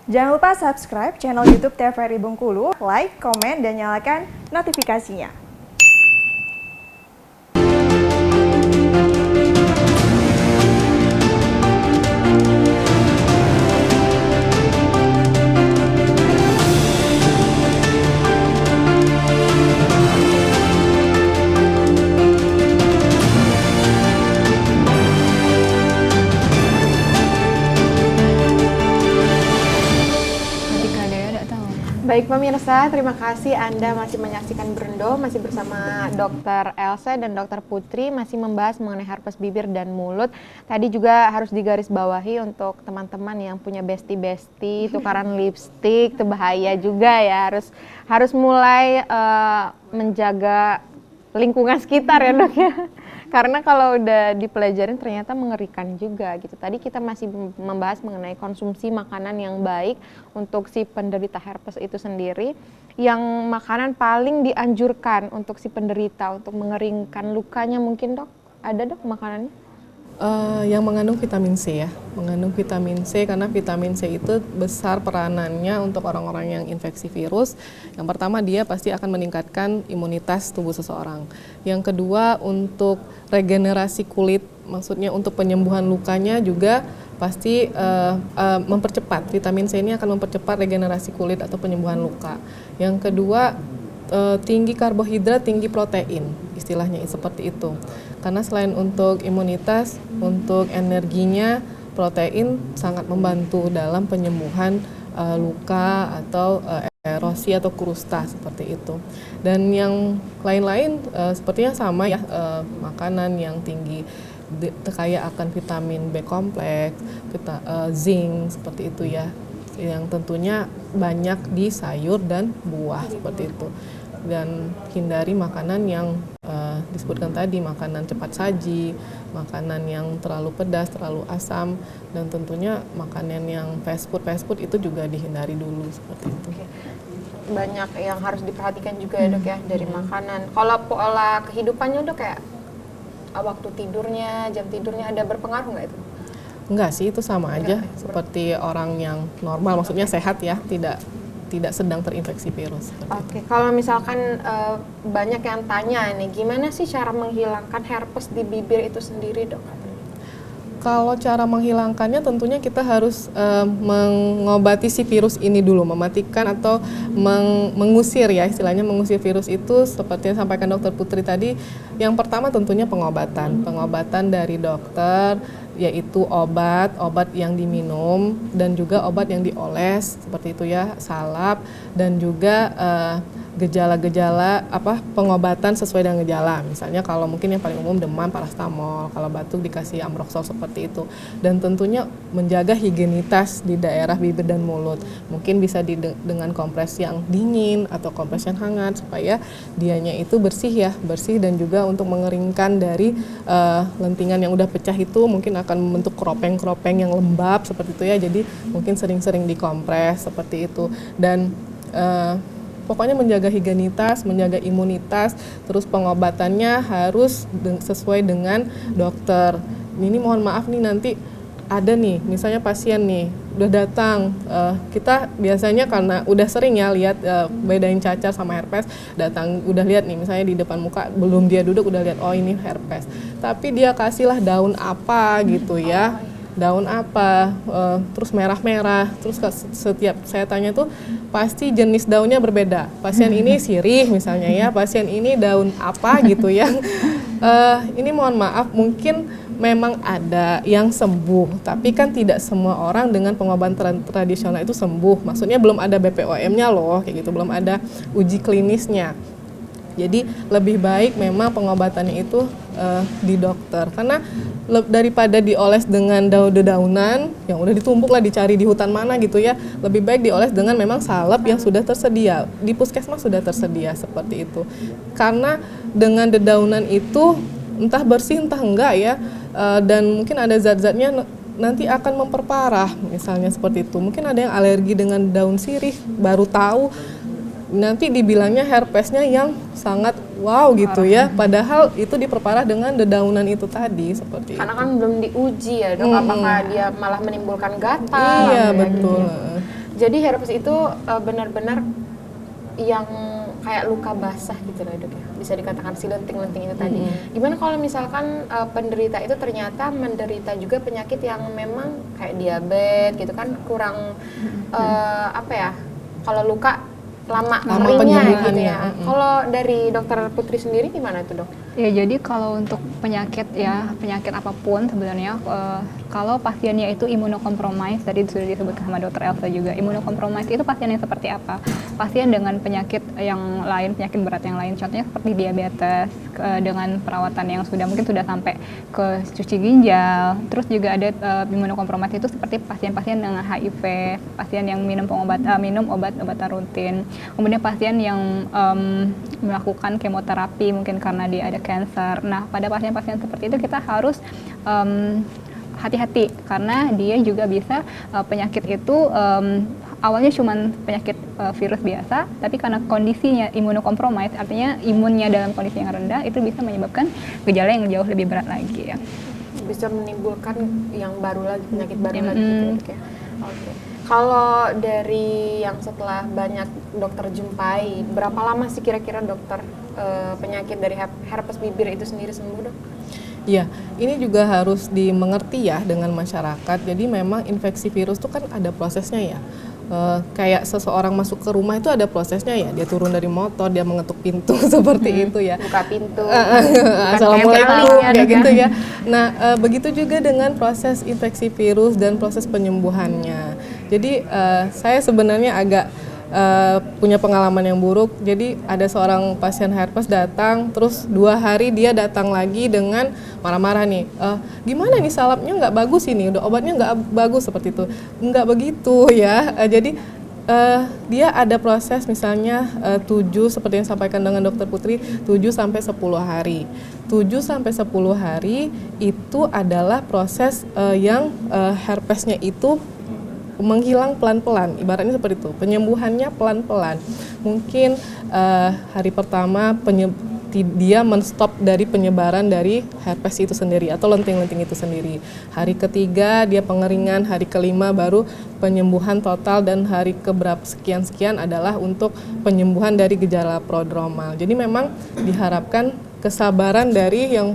Jangan lupa subscribe channel YouTube TVRI Bengkulu, like, komen, dan nyalakan notifikasinya. Baik pemirsa, terima kasih Anda masih menyaksikan Berendo, masih bersama Dr. Elsa dan Dr. Putri, masih membahas mengenai herpes bibir dan mulut. Tadi juga harus digarisbawahi untuk teman-teman yang punya bestie-bestie, tukaran lipstik, itu bahaya juga ya, harus mulai menjaga lingkungan sekitar ya dok ya. Karena kalau udah dipelajarin ternyata mengerikan juga gitu. Tadi kita masih membahas mengenai konsumsi makanan yang baik untuk si penderita herpes itu sendiri. Yang makanan paling dianjurkan untuk si penderita untuk mengeringkan lukanya mungkin dok? Ada dok makanannya? Yang mengandung vitamin C ya, mengandung vitamin C karena vitamin C itu besar peranannya untuk orang-orang yang infeksi virus. Yang pertama dia pasti akan meningkatkan imunitas tubuh seseorang. Yang kedua untuk regenerasi kulit, maksudnya untuk penyembuhan lukanya juga pasti mempercepat. Vitamin C ini akan mempercepat regenerasi kulit atau penyembuhan luka. Yang kedua tinggi karbohidrat, tinggi protein, istilahnya seperti itu. Karena selain untuk imunitas, untuk energinya, protein sangat membantu dalam penyembuhan luka atau erosi atau krusta seperti itu. Dan yang lain-lain sepertinya sama ya, makanan yang tinggi kaya akan vitamin B kompleks, zinc seperti itu ya, yang tentunya banyak di sayur dan buah seperti itu. Dan hindari makanan yang disebutkan tadi, makanan cepat saji, makanan yang terlalu pedas, terlalu asam, dan tentunya makanan yang fast food itu juga dihindari dulu seperti itu. Banyak yang harus diperhatikan juga ya dok ya dari makanan. Kalau pola kehidupannya dok kayak waktu tidurnya, jam tidurnya ada berpengaruh nggak itu? Enggak sih, itu sama aja seperti orang yang normal, maksudnya sehat ya, tidak sedang terinfeksi virus. Oke, kalau misalkan banyak yang tanya nih, gimana sih cara menghilangkan herpes di bibir itu sendiri dok? Kalau cara menghilangkannya tentunya kita harus mengobati si virus ini dulu, mematikan atau mengusir ya, istilahnya mengusir virus itu seperti yang sampaikan Dokter Putri tadi. Yang pertama tentunya pengobatan dari dokter, yaitu obat yang diminum dan juga obat yang dioles seperti itu ya, salep, dan juga gejala-gejala pengobatan sesuai dengan gejala. Misalnya kalau mungkin yang paling umum demam, parastamol, kalau batuk dikasih amroxol seperti itu. Dan tentunya menjaga higienitas di daerah bibir dan mulut. Mungkin bisa dengan kompres yang dingin atau kompres yang hangat supaya dianya itu bersih dan juga untuk mengeringkan dari lentingan yang udah pecah itu mungkin akan membentuk kropeng-kropeng yang lembab seperti itu ya. Jadi mungkin sering-sering dikompres seperti itu. Dan pokoknya menjaga higienitas, menjaga imunitas, terus pengobatannya harus sesuai dengan dokter. Ini mohon maaf nih, nanti ada nih, misalnya pasien nih udah datang, kita biasanya karena udah sering ya lihat bedain cacar sama herpes, datang udah lihat nih misalnya di depan muka, belum dia duduk udah lihat oh ini herpes. Tapi dia kasihlah daun apa gitu ya. Daun apa, terus merah-merah, terus setiap saya tanya tuh pasti jenis daunnya berbeda. Pasien ini sirih misalnya ya, pasien ini daun apa gitu ya. Ini mohon maaf, mungkin memang ada yang sembuh, tapi kan tidak semua orang dengan pengobatan tradisional itu sembuh. Maksudnya belum ada BPOM-nya loh, kayak gitu, belum ada uji klinisnya. Jadi lebih baik memang pengobatannya itu di dokter, karena daripada dioles dengan daun-daunan yang udah ditumbuk lah dicari di hutan mana gitu ya, lebih baik dioles dengan memang salep yang sudah tersedia di puskesmas, sudah tersedia seperti itu. Karena dengan dedaunan itu entah bersih entah enggak ya, dan mungkin ada zat-zatnya nanti akan memperparah misalnya seperti itu. Mungkin ada yang alergi dengan daun sirih, baru tahu nanti dibilangnya herpesnya yang sangat wow gitu ya, padahal itu diperparah dengan dedaunan itu tadi seperti karena itu. kan belum diuji ya dok, apakah dia malah menimbulkan gatal. Iya betul. Gitu. Jadi herpes itu benar-benar yang kayak luka basah gitu loh dok ya, bisa dikatakan si lenting-lenting itu tadi. Gimana kalau misalkan penderita itu ternyata menderita juga penyakit yang memang kayak diabetes gitu kan, kurang apa ya, kalau luka lama keringnya gitu ya. Kalau dari dokter Putri sendiri gimana tuh dok? Ya, jadi kalau untuk penyakit apapun sebenarnya, kalau pasiennya itu imunokompromis, tadi sudah disebutkan sama dokter Elsa juga, imunokompromis itu pasien yang seperti apa? Pasien dengan penyakit yang lain, penyakit berat yang lain, contohnya seperti diabetes, dengan perawatan yang mungkin sudah sampai ke cuci ginjal. Terus juga ada imunokompromis itu seperti pasien-pasien dengan HIV, pasien yang minum obat-obatan rutin, kemudian pasien yang melakukan kemoterapi mungkin karena dia ada cancer. Nah, pada pasien-pasien seperti itu kita harus hati-hati karena dia juga bisa penyakit itu awalnya cuma penyakit virus biasa, tapi karena kondisinya imunokompromis, artinya imunnya dalam kondisi yang rendah, itu bisa menyebabkan gejala yang jauh lebih berat lagi ya. Bisa menimbulkan yang baru lagi, penyakit baru lagi gitu ya. Oke. Kalau dari yang setelah banyak dokter jumpai, berapa lama sih kira-kira dokter penyakit dari herpes bibir itu sendiri sembuh dok? Iya, ini juga harus dimengerti ya dengan masyarakat. Jadi memang infeksi virus itu kan ada prosesnya ya. Kayak seseorang masuk ke rumah itu ada prosesnya ya. Dia turun dari motor, dia mengetuk pintu seperti itu ya. Buka pintu. Assalamualaikum kayak gitu ya. Nah, begitu juga dengan proses infeksi virus dan proses penyembuhannya. Jadi saya sebenarnya agak punya pengalaman yang buruk. Jadi ada seorang pasien herpes datang, terus 2 hari dia datang lagi dengan marah-marah nih, gimana nih salapnya nggak bagus ini, udah obatnya nggak bagus, seperti itu. Nggak begitu ya. Jadi dia ada proses misalnya 7, seperti yang disampaikan dengan dokter Putri, 7 sampai 10 hari. 7 sampai 10 hari itu adalah proses yang herpesnya itu menghilang pelan-pelan, ibaratnya seperti itu. Penyembuhannya pelan-pelan. Mungkin hari pertama dia menstop dari penyebaran dari herpes itu sendiri atau lenting-lenting itu sendiri. Hari ketiga dia pengeringan, hari kelima baru penyembuhan total, dan hari keberapa sekian-sekian adalah untuk penyembuhan dari gejala prodromal. Jadi memang diharapkan kesabaran dari yang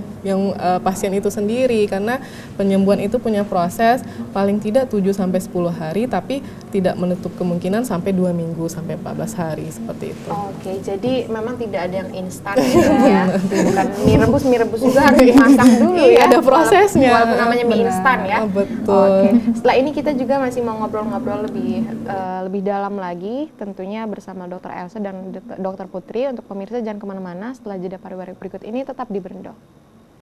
pasien itu sendiri, karena penyembuhan itu punya proses paling tidak 7 sampai 10 hari, tapi tidak menutup kemungkinan sampai 2 minggu sampai 14 hari seperti itu. Oke, jadi memang tidak ada yang instan ya. Bukan mie rebus juga harus dimasak dulu ya. Ada prosesnya. Walaupun namanya mie instan ya. Betul. Oke. Setelah ini kita juga masih mau ngobrol-ngobrol lebih dalam lagi, tentunya bersama Dokter Elsa dan Dokter Putri. Untuk pemirsa jangan kemana-mana, setelah jeda pariwara berikut ini tetap di Berendo.